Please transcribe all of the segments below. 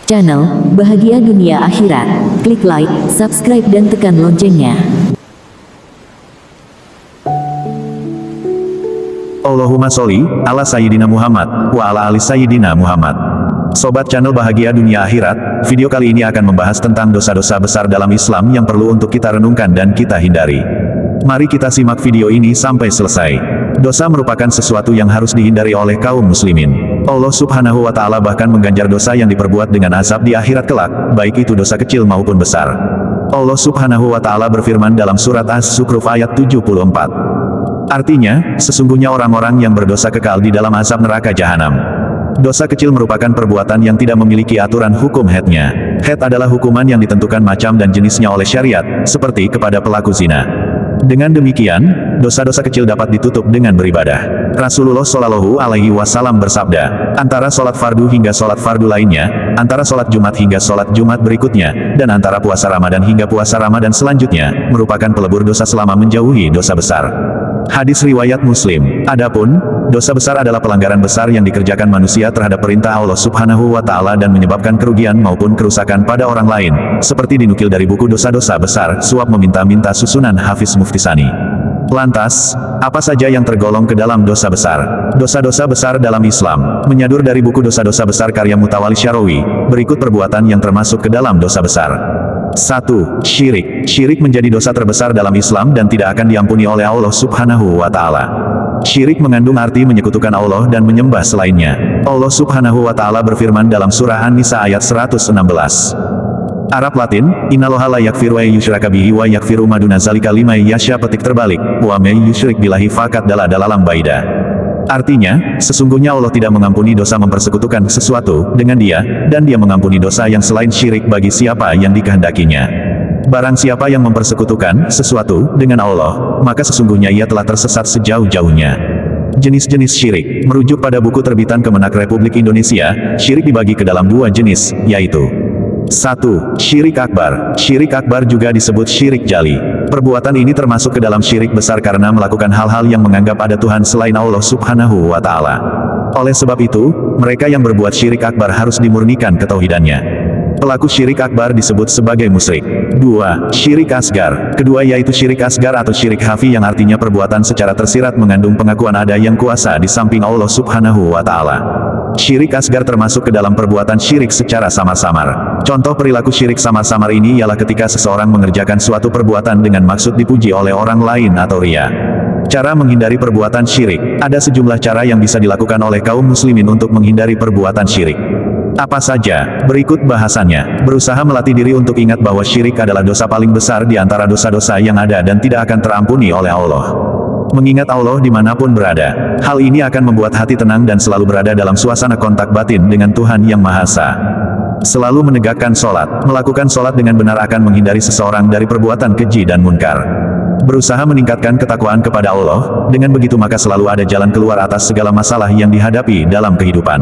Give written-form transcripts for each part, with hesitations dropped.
channel Bahagia Dunia Akhirat. Klik like, subscribe dan tekan loncengnya. Allahumma sholli ala Sayyidina Muhammad wa ala ali Sayyidina Muhammad. Sobat channel Bahagia Dunia Akhirat, video kali ini akan membahas tentang dosa-dosa besar dalam Islam yang perlu untuk kita renungkan dan kita hindari. Mari kita simak video ini sampai selesai. Dosa merupakan sesuatu yang harus dihindari oleh kaum muslimin. Allah Subhanahu wa Ta'ala bahkan mengganjar dosa yang diperbuat dengan azab di akhirat kelak, baik itu dosa kecil maupun besar. Allah Subhanahu wa Ta'ala berfirman dalam surat As-Zukhruf ayat 74. Artinya, sesungguhnya orang-orang yang berdosa kekal di dalam azab neraka jahanam. Dosa kecil merupakan perbuatan yang tidak memiliki aturan hukum hadnya. Had adalah hukuman yang ditentukan macam dan jenisnya oleh syariat, seperti kepada pelaku zina. Dengan demikian, dosa-dosa kecil dapat ditutup dengan beribadah. Rasulullah Shallallahu Alaihi Wasallam bersabda, antara sholat fardu hingga sholat fardu lainnya, antara sholat Jumat hingga sholat Jumat berikutnya, dan antara puasa Ramadan hingga puasa Ramadan selanjutnya, merupakan pelebur dosa selama menjauhi dosa besar. Hadis riwayat Muslim. Adapun dosa besar adalah pelanggaran besar yang dikerjakan manusia terhadap perintah Allah Subhanahu wa Ta'ala dan menyebabkan kerugian maupun kerusakan pada orang lain, seperti dinukil dari buku Dosa-dosa Besar, Suap Meminta-minta susunan Hafiz Muftisani. Lantas, apa saja yang tergolong ke dalam dosa besar? Dosa-dosa besar dalam Islam. Menyadur dari buku Dosa-dosa Besar karya Mutawalli Syarawi, berikut perbuatan yang termasuk ke dalam dosa besar. 1. Syirik. Syirik menjadi dosa terbesar dalam Islam dan tidak akan diampuni oleh Allah Subhanahu wa Ta'ala. Syirik mengandung arti menyekutukan Allah dan menyembah selainnya. Allah Subhanahu wa Ta'ala berfirman dalam surah An-Nisa ayat 116. Arab Latin, Innallaha la yaghfiru ay yushraka bihi wa yaghfiru ma duna zalika liman yasha. Petik terbalik, wa may yusyrik billahi faqad dalalam baida. Artinya, sesungguhnya Allah tidak mengampuni dosa mempersekutukan sesuatu dengan Dia, dan Dia mengampuni dosa yang selain syirik bagi siapa yang dikehendakinya. Barang siapa yang mempersekutukan sesuatu dengan Allah, maka sesungguhnya ia telah tersesat sejauh-jauhnya. Jenis-jenis syirik. Merujuk pada buku terbitan Kemenak Republik Indonesia, syirik dibagi ke dalam dua jenis, yaitu 1. Syirik akbar. Syirik akbar juga disebut syirik jali. Perbuatan ini termasuk ke dalam syirik besar karena melakukan hal-hal yang menganggap ada Tuhan selain Allah Subhanahu wa Ta'ala. Oleh sebab itu, mereka yang berbuat syirik akbar harus dimurnikan ketauhidannya. Pelaku syirik akbar disebut sebagai musyrik. 2. Syirik asgar. Kedua yaitu syirik asgar atau syirik khafi yang artinya perbuatan secara tersirat mengandung pengakuan ada yang kuasa di samping Allah Subhanahu wa Ta'ala. Syirik asgar termasuk ke dalam perbuatan syirik secara samar-samar. Contoh perilaku syirik samar-samar ini ialah ketika seseorang mengerjakan suatu perbuatan dengan maksud dipuji oleh orang lain atau riya. Cara menghindari perbuatan syirik. Ada sejumlah cara yang bisa dilakukan oleh kaum muslimin untuk menghindari perbuatan syirik. Apa saja? Berikut bahasannya. Berusaha melatih diri untuk ingat bahwa syirik adalah dosa paling besar di antara dosa-dosa yang ada dan tidak akan terampuni oleh Allah. Mengingat Allah dimanapun berada. Hal ini akan membuat hati tenang dan selalu berada dalam suasana kontak batin dengan Tuhan Yang Maha Esa. Selalu menegakkan sholat. Melakukan sholat dengan benar akan menghindari seseorang dari perbuatan keji dan munkar. Berusaha meningkatkan ketakwaan kepada Allah, dengan begitu maka selalu ada jalan keluar atas segala masalah yang dihadapi dalam kehidupan.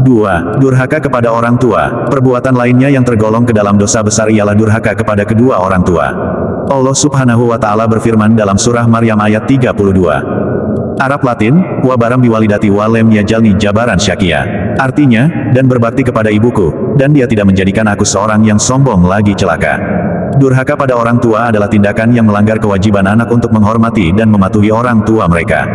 2. Durhaka kepada orang tua. Perbuatan lainnya yang tergolong ke dalam dosa besar ialah durhaka kepada kedua orang tua. Allah Subhanahu wa Ta'ala berfirman dalam surah Maryam ayat 32. Arab Latin, wa baram biwalidati wa lem yajalni jabaran syakia. Artinya, dan berbakti kepada ibuku, dan dia tidak menjadikan aku seorang yang sombong lagi celaka. Durhaka pada orang tua adalah tindakan yang melanggar kewajiban anak untuk menghormati dan mematuhi orang tua mereka.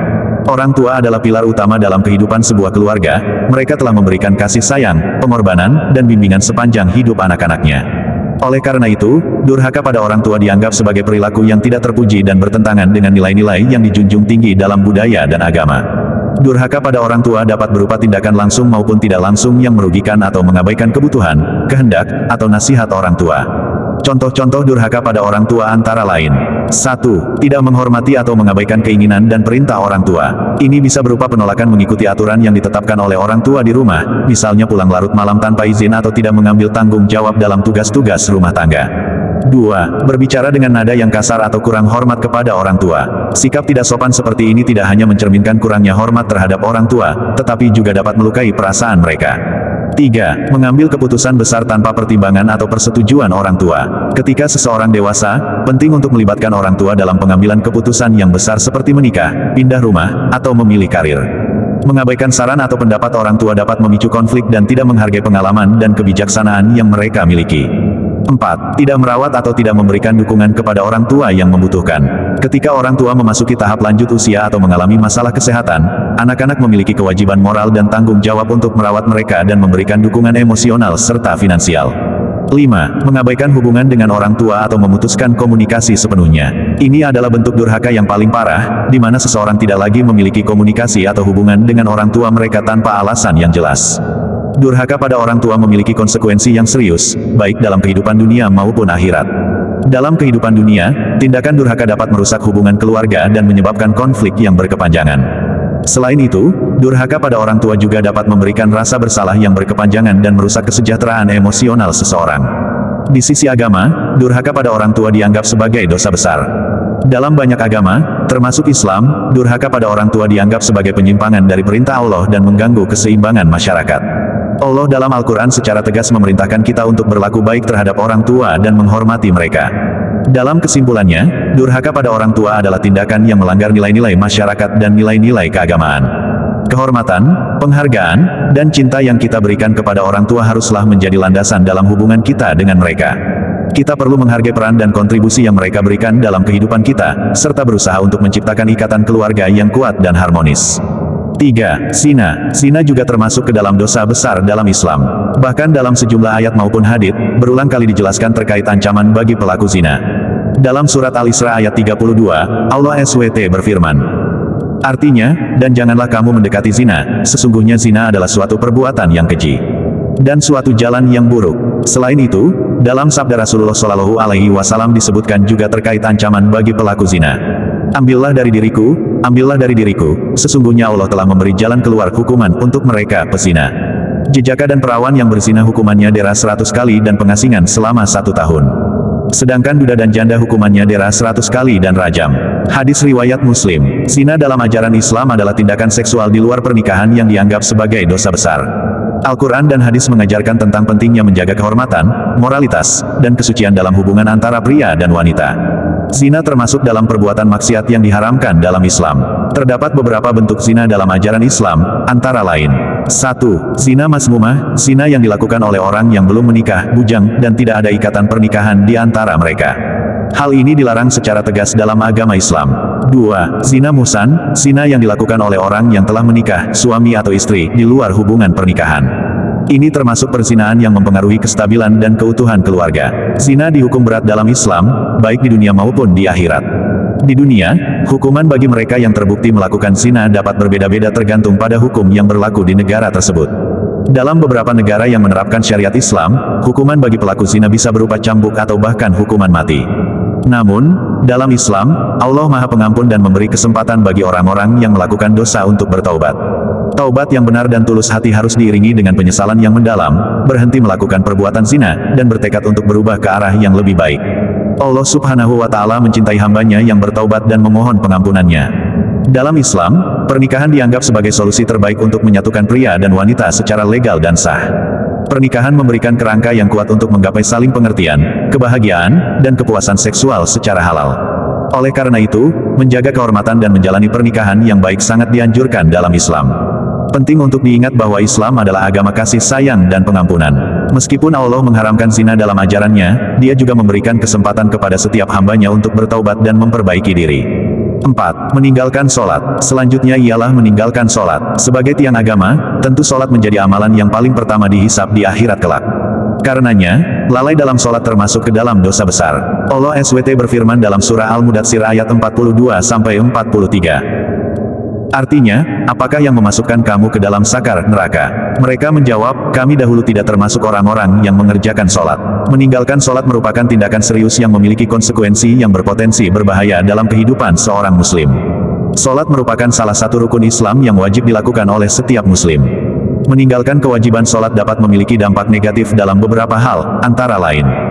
Orang tua adalah pilar utama dalam kehidupan sebuah keluarga. Mereka telah memberikan kasih sayang, pengorbanan, dan bimbingan sepanjang hidup anak-anaknya. Oleh karena itu, durhaka pada orang tua dianggap sebagai perilaku yang tidak terpuji dan bertentangan dengan nilai-nilai yang dijunjung tinggi dalam budaya dan agama. Durhaka pada orang tua dapat berupa tindakan langsung maupun tidak langsung yang merugikan atau mengabaikan kebutuhan, kehendak, atau nasihat orang tua. Contoh-contoh durhaka pada orang tua antara lain. 1. Tidak menghormati atau mengabaikan keinginan dan perintah orang tua. Ini bisa berupa penolakan mengikuti aturan yang ditetapkan oleh orang tua di rumah, misalnya pulang larut malam tanpa izin atau tidak mengambil tanggung jawab dalam tugas-tugas rumah tangga. 2. Berbicara dengan nada yang kasar atau kurang hormat kepada orang tua. Sikap tidak sopan seperti ini tidak hanya mencerminkan kurangnya hormat terhadap orang tua, tetapi juga dapat melukai perasaan mereka. 3. Mengambil keputusan besar tanpa pertimbangan atau persetujuan orang tua. Ketika seseorang dewasa, penting untuk melibatkan orang tua dalam pengambilan keputusan yang besar seperti menikah, pindah rumah, atau memilih karir. Mengabaikan saran atau pendapat orang tua dapat memicu konflik dan tidak menghargai pengalaman dan kebijaksanaan yang mereka miliki. 4. Tidak merawat atau tidak memberikan dukungan kepada orang tua yang membutuhkan. Ketika orang tua memasuki tahap lanjut usia atau mengalami masalah kesehatan, anak-anak memiliki kewajiban moral dan tanggung jawab untuk merawat mereka dan memberikan dukungan emosional serta finansial. 5. Mengabaikan hubungan dengan orang tua atau memutuskan komunikasi sepenuhnya. Ini adalah bentuk durhaka yang paling parah, di mana seseorang tidak lagi memiliki komunikasi atau hubungan dengan orang tua mereka tanpa alasan yang jelas. Durhaka pada orang tua memiliki konsekuensi yang serius, baik dalam kehidupan dunia maupun akhirat. Dalam kehidupan dunia, tindakan durhaka dapat merusak hubungan keluarga dan menyebabkan konflik yang berkepanjangan. Selain itu, durhaka pada orang tua juga dapat memberikan rasa bersalah yang berkepanjangan dan merusak kesejahteraan emosional seseorang. Di sisi agama, durhaka pada orang tua dianggap sebagai dosa besar. Dalam banyak agama, termasuk Islam, durhaka pada orang tua dianggap sebagai penyimpangan dari perintah Allah dan mengganggu keseimbangan masyarakat. Allah dalam Al-Quran secara tegas memerintahkan kita untuk berlaku baik terhadap orang tua dan menghormati mereka. Dalam kesimpulannya, durhaka pada orang tua adalah tindakan yang melanggar nilai-nilai masyarakat dan nilai-nilai keagamaan. Kehormatan, penghargaan, dan cinta yang kita berikan kepada orang tua haruslah menjadi landasan dalam hubungan kita dengan mereka. Kita perlu menghargai peran dan kontribusi yang mereka berikan dalam kehidupan kita, serta berusaha untuk menciptakan ikatan keluarga yang kuat dan harmonis. 3. Zina. Zina juga termasuk ke dalam dosa besar dalam Islam. Bahkan dalam sejumlah ayat maupun hadits, berulang kali dijelaskan terkait ancaman bagi pelaku zina. Dalam surat Al-Isra ayat 32, Allah SWT berfirman, artinya, dan janganlah kamu mendekati zina, sesungguhnya zina adalah suatu perbuatan yang keji. Dan suatu jalan yang buruk. Selain itu, dalam sabda Rasulullah Shallallahu Alaihi Wasallam disebutkan juga terkait ancaman bagi pelaku zina. Ambillah dari diriku, sesungguhnya Allah telah memberi jalan keluar hukuman untuk mereka pezina. Jejaka dan perawan yang berzina hukumannya dera 100 kali dan pengasingan selama 1 tahun. Sedangkan duda dan janda hukumannya dera 100 kali dan rajam. Hadis riwayat Muslim. Zina dalam ajaran Islam adalah tindakan seksual di luar pernikahan yang dianggap sebagai dosa besar. Al-Quran dan hadis mengajarkan tentang pentingnya menjaga kehormatan, moralitas, dan kesucian dalam hubungan antara pria dan wanita. Zina termasuk dalam perbuatan maksiat yang diharamkan dalam Islam. Terdapat beberapa bentuk zina dalam ajaran Islam, antara lain. 1. Zina masmumah, zina yang dilakukan oleh orang yang belum menikah, bujang, dan tidak ada ikatan pernikahan di antara mereka. Hal ini dilarang secara tegas dalam agama Islam. 2. Zina muhsan, zina yang dilakukan oleh orang yang telah menikah, suami atau istri, di luar hubungan pernikahan. Ini termasuk perzinahan yang mempengaruhi kestabilan dan keutuhan keluarga. Zina dihukum berat dalam Islam, baik di dunia maupun di akhirat. Di dunia, hukuman bagi mereka yang terbukti melakukan zina dapat berbeda-beda tergantung pada hukum yang berlaku di negara tersebut. Dalam beberapa negara yang menerapkan syariat Islam, hukuman bagi pelaku zina bisa berupa cambuk atau bahkan hukuman mati. Namun, dalam Islam, Allah Maha Pengampun dan memberi kesempatan bagi orang-orang yang melakukan dosa untuk bertaubat. Taubat yang benar dan tulus hati harus diiringi dengan penyesalan yang mendalam, berhenti melakukan perbuatan zina, dan bertekad untuk berubah ke arah yang lebih baik. Allah Subhanahu wa Ta'ala mencintai hambanya yang bertaubat dan memohon pengampunannya. Dalam Islam, pernikahan dianggap sebagai solusi terbaik untuk menyatukan pria dan wanita secara legal dan sah. Pernikahan memberikan kerangka yang kuat untuk menggapai saling pengertian, kebahagiaan, dan kepuasan seksual secara halal. Oleh karena itu, menjaga kehormatan dan menjalani pernikahan yang baik sangat dianjurkan dalam Islam. Penting untuk diingat bahwa Islam adalah agama kasih sayang dan pengampunan. Meskipun Allah mengharamkan zina dalam ajarannya, Dia juga memberikan kesempatan kepada setiap hambanya untuk bertaubat dan memperbaiki diri. 4. Meninggalkan sholat. Selanjutnya ialah meninggalkan sholat. Sebagai tiang agama, tentu sholat menjadi amalan yang paling pertama dihisab di akhirat kelak. Karenanya, lalai dalam sholat termasuk ke dalam dosa besar. Allah SWT berfirman dalam surah Al-Mudatsir ayat 42-43. Artinya, apakah yang memasukkan kamu ke dalam sakar neraka? Mereka menjawab, kami dahulu tidak termasuk orang-orang yang mengerjakan sholat. Meninggalkan sholat merupakan tindakan serius yang memiliki konsekuensi yang berpotensi berbahaya dalam kehidupan seorang muslim. Sholat merupakan salah satu rukun Islam yang wajib dilakukan oleh setiap muslim. Meninggalkan kewajiban sholat dapat memiliki dampak negatif dalam beberapa hal, antara lain.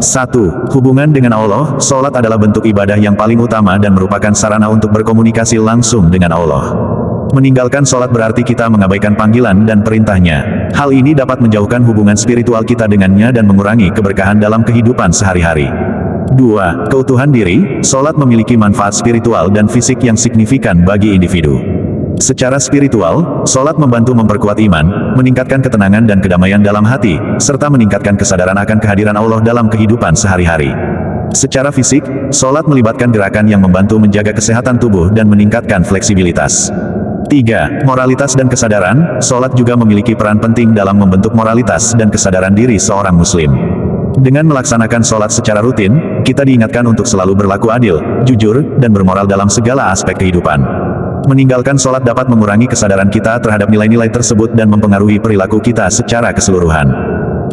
1. Hubungan dengan Allah. Sholat adalah bentuk ibadah yang paling utama dan merupakan sarana untuk berkomunikasi langsung dengan Allah. Meninggalkan sholat berarti kita mengabaikan panggilan dan perintahnya. Hal ini dapat menjauhkan hubungan spiritual kita dengannya dan mengurangi keberkahan dalam kehidupan sehari-hari. 2. Keutuhan diri. Sholat memiliki manfaat spiritual dan fisik yang signifikan bagi individu. Secara spiritual, sholat membantu memperkuat iman, meningkatkan ketenangan dan kedamaian dalam hati, serta meningkatkan kesadaran akan kehadiran Allah dalam kehidupan sehari-hari. Secara fisik, sholat melibatkan gerakan yang membantu menjaga kesehatan tubuh dan meningkatkan fleksibilitas. 3. Moralitas dan kesadaran, sholat juga memiliki peran penting dalam membentuk moralitas dan kesadaran diri seorang muslim. Dengan melaksanakan sholat secara rutin, kita diingatkan untuk selalu berlaku adil, jujur, dan bermoral dalam segala aspek kehidupan. Meninggalkan sholat dapat mengurangi kesadaran kita terhadap nilai-nilai tersebut dan mempengaruhi perilaku kita secara keseluruhan.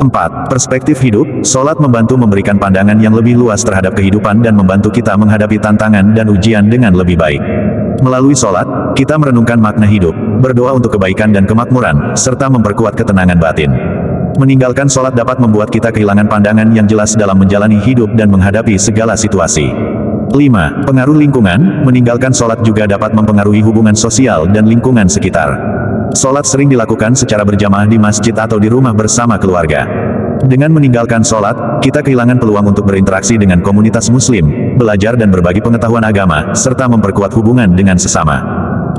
4. Perspektif hidup, sholat membantu memberikan pandangan yang lebih luas terhadap kehidupan dan membantu kita menghadapi tantangan dan ujian dengan lebih baik. Melalui sholat, kita merenungkan makna hidup, berdoa untuk kebaikan dan kemakmuran, serta memperkuat ketenangan batin. Meninggalkan sholat dapat membuat kita kehilangan pandangan yang jelas dalam menjalani hidup dan menghadapi segala situasi. 5. Pengaruh lingkungan, meninggalkan sholat juga dapat mempengaruhi hubungan sosial dan lingkungan sekitar. Sholat sering dilakukan secara berjamaah di masjid atau di rumah bersama keluarga. Dengan meninggalkan sholat, kita kehilangan peluang untuk berinteraksi dengan komunitas muslim, belajar dan berbagi pengetahuan agama, serta memperkuat hubungan dengan sesama.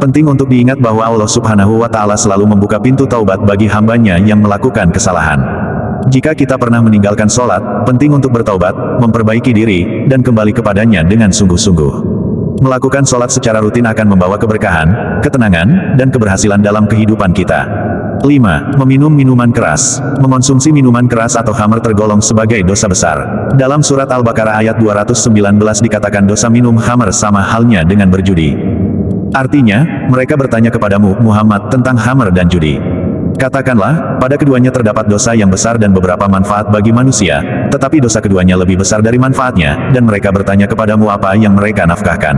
Penting untuk diingat bahwa Allah Subhanahu wa Ta'ala selalu membuka pintu taubat bagi hambanya yang melakukan kesalahan. Jika kita pernah meninggalkan sholat, penting untuk bertaubat, memperbaiki diri, dan kembali kepadanya dengan sungguh-sungguh. Melakukan sholat secara rutin akan membawa keberkahan, ketenangan, dan keberhasilan dalam kehidupan kita. 5. Meminum minuman keras. Mengonsumsi minuman keras atau khamr tergolong sebagai dosa besar. Dalam surat Al-Baqarah ayat 219 dikatakan dosa minum khamr sama halnya dengan berjudi. Artinya, mereka bertanya kepadamu, Muhammad, tentang khamr dan judi. Katakanlah, pada keduanya terdapat dosa yang besar dan beberapa manfaat bagi manusia, tetapi dosa keduanya lebih besar dari manfaatnya, dan mereka bertanya kepadamu apa yang mereka nafkahkan.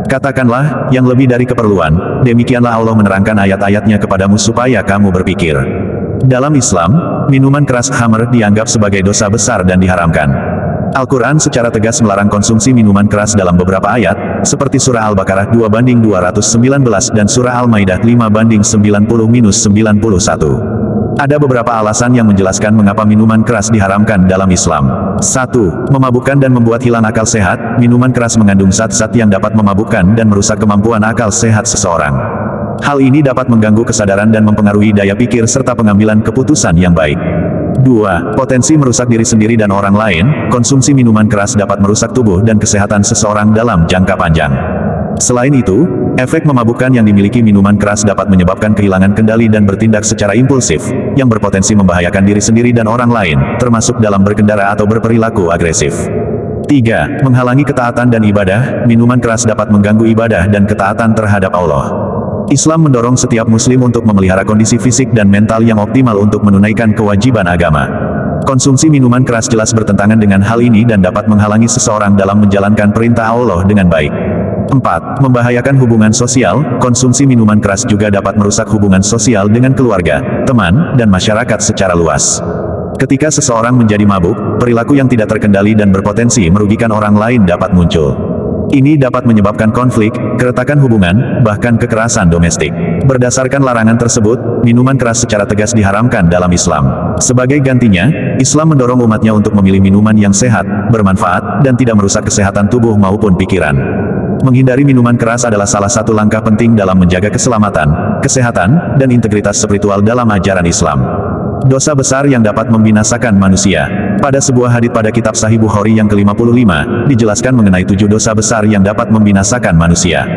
Katakanlah, yang lebih dari keperluan, demikianlah Allah menerangkan ayat-ayatnya kepadamu supaya kamu berpikir. Dalam Islam, minuman keras khamr dianggap sebagai dosa besar dan diharamkan. Al-Quran secara tegas melarang konsumsi minuman keras dalam beberapa ayat, seperti surah Al-Baqarah 2:219 dan surah Al-Maidah 5:90-91. Ada beberapa alasan yang menjelaskan mengapa minuman keras diharamkan dalam Islam. 1. Memabukkan dan membuat hilang akal sehat. Minuman keras mengandung zat-zat yang dapat memabukkan dan merusak kemampuan akal sehat seseorang. Hal ini dapat mengganggu kesadaran dan mempengaruhi daya pikir serta pengambilan keputusan yang baik. 2. Potensi merusak diri sendiri dan orang lain. Konsumsi minuman keras dapat merusak tubuh dan kesehatan seseorang dalam jangka panjang. Selain itu, efek memabukkan yang dimiliki minuman keras dapat menyebabkan kehilangan kendali dan bertindak secara impulsif, yang berpotensi membahayakan diri sendiri dan orang lain, termasuk dalam berkendara atau berperilaku agresif. 3. Menghalangi ketaatan dan ibadah. Minuman keras dapat mengganggu ibadah dan ketaatan terhadap Allah. Islam mendorong setiap muslim untuk memelihara kondisi fisik dan mental yang optimal untuk menunaikan kewajiban agama. Konsumsi minuman keras jelas bertentangan dengan hal ini dan dapat menghalangi seseorang dalam menjalankan perintah Allah dengan baik. 4. Membahayakan hubungan sosial. Konsumsi minuman keras juga dapat merusak hubungan sosial dengan keluarga, teman, dan masyarakat secara luas. Ketika seseorang menjadi mabuk, perilaku yang tidak terkendali dan berpotensi merugikan orang lain dapat muncul. Ini dapat menyebabkan konflik, keretakan hubungan, bahkan kekerasan domestik. Berdasarkan larangan tersebut, minuman keras secara tegas diharamkan dalam Islam. Sebagai gantinya, Islam mendorong umatnya untuk memilih minuman yang sehat, bermanfaat, dan tidak merusak kesehatan tubuh maupun pikiran. Menghindari minuman keras adalah salah satu langkah penting dalam menjaga keselamatan, kesehatan, dan integritas spiritual dalam ajaran Islam. Dosa besar yang dapat membinasakan manusia. Pada sebuah hadits pada kitab Sahih Bukhari yang ke-55, dijelaskan mengenai 7 dosa besar yang dapat membinasakan manusia.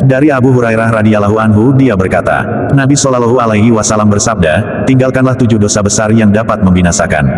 Dari Abu Hurairah radhiyallahu anhu dia berkata, Nabi Shallallahu alaihi wasallam bersabda, tinggalkanlah 7 dosa besar yang dapat membinasakan.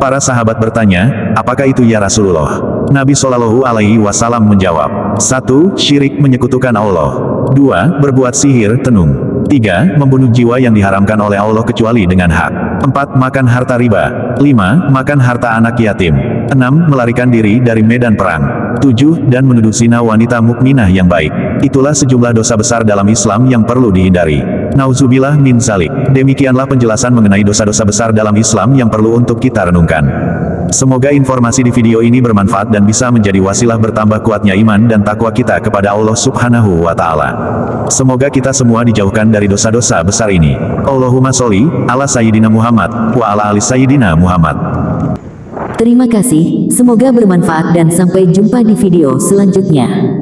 Para sahabat bertanya, apakah itu ya Rasulullah? Nabi Shallallahu alaihi wasallam menjawab, 1. Syirik menyekutukan Allah. 2. Berbuat sihir tenung. 3. Membunuh jiwa yang diharamkan oleh Allah kecuali dengan hak. 4. Makan harta riba. 5. Makan harta anak yatim. 6. Melarikan diri dari medan perang. 7. Dan menuduh zina wanita mukminah yang baik. Itulah sejumlah dosa besar dalam Islam yang perlu dihindari. Nauzubillah min zalik. Demikianlah penjelasan mengenai dosa-dosa besar dalam Islam yang perlu untuk kita renungkan. Semoga informasi di video ini bermanfaat dan bisa menjadi wasilah bertambah kuatnya iman dan takwa kita kepada Allah Subhanahu wa Ta'ala. Semoga kita semua dijauhkan dari dosa-dosa besar ini. Allahumma sholli ala Sayyidina Muhammad wa ala ali Sayyidina Muhammad. Terima kasih, semoga bermanfaat dan sampai jumpa di video selanjutnya.